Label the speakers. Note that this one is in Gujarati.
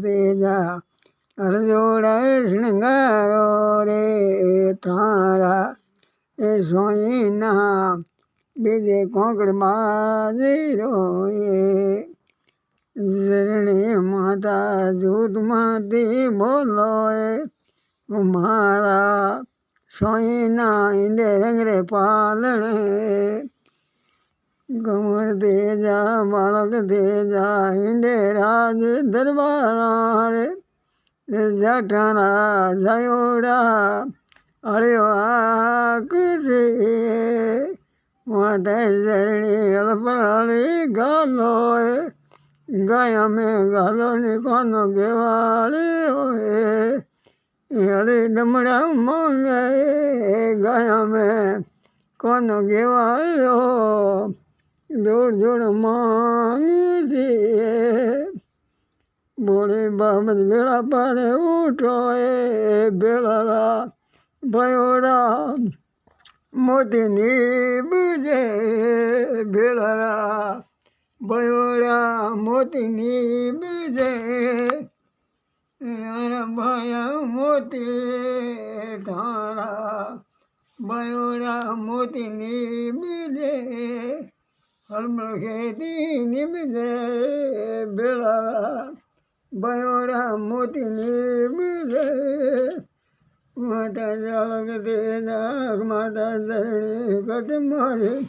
Speaker 1: તેજા હરજોડા શણગારો રે તારા એ સોઈના બીજે કોંકડ બાજરો એ ઝરણે માતા જૂથમાંથી બોલો એ મારા સોઈના ઈંડે રંગરે પાલણે કમળ તેજા બાળક તેજા ઈંડે રાજ દરબારા રે જઠાના જયોડા અળ્યો આકશે માતા ઝરણી અળપરાળી ગાલો એ ગયા મેં ગાલો ને કોનો ગેવાળે હોય હળી ડમડા માંગે ગયા મેં કોનો ગેવાળ્યો જોડ જોડ માંગી છે બોલે બાબત બેડા પારે ઉઠો એ બેડા ભયોડા મોતીની બુજે બેડા ભયોડા મોતીની બુજે ભયા મોતી તારા ભયોડા મોતીની બીજે હળમળ ખેતી નીબજે બેડા ભયોડા મોતીની બીજે માતા જળક તેજા માતા ઝરણી કટ મારી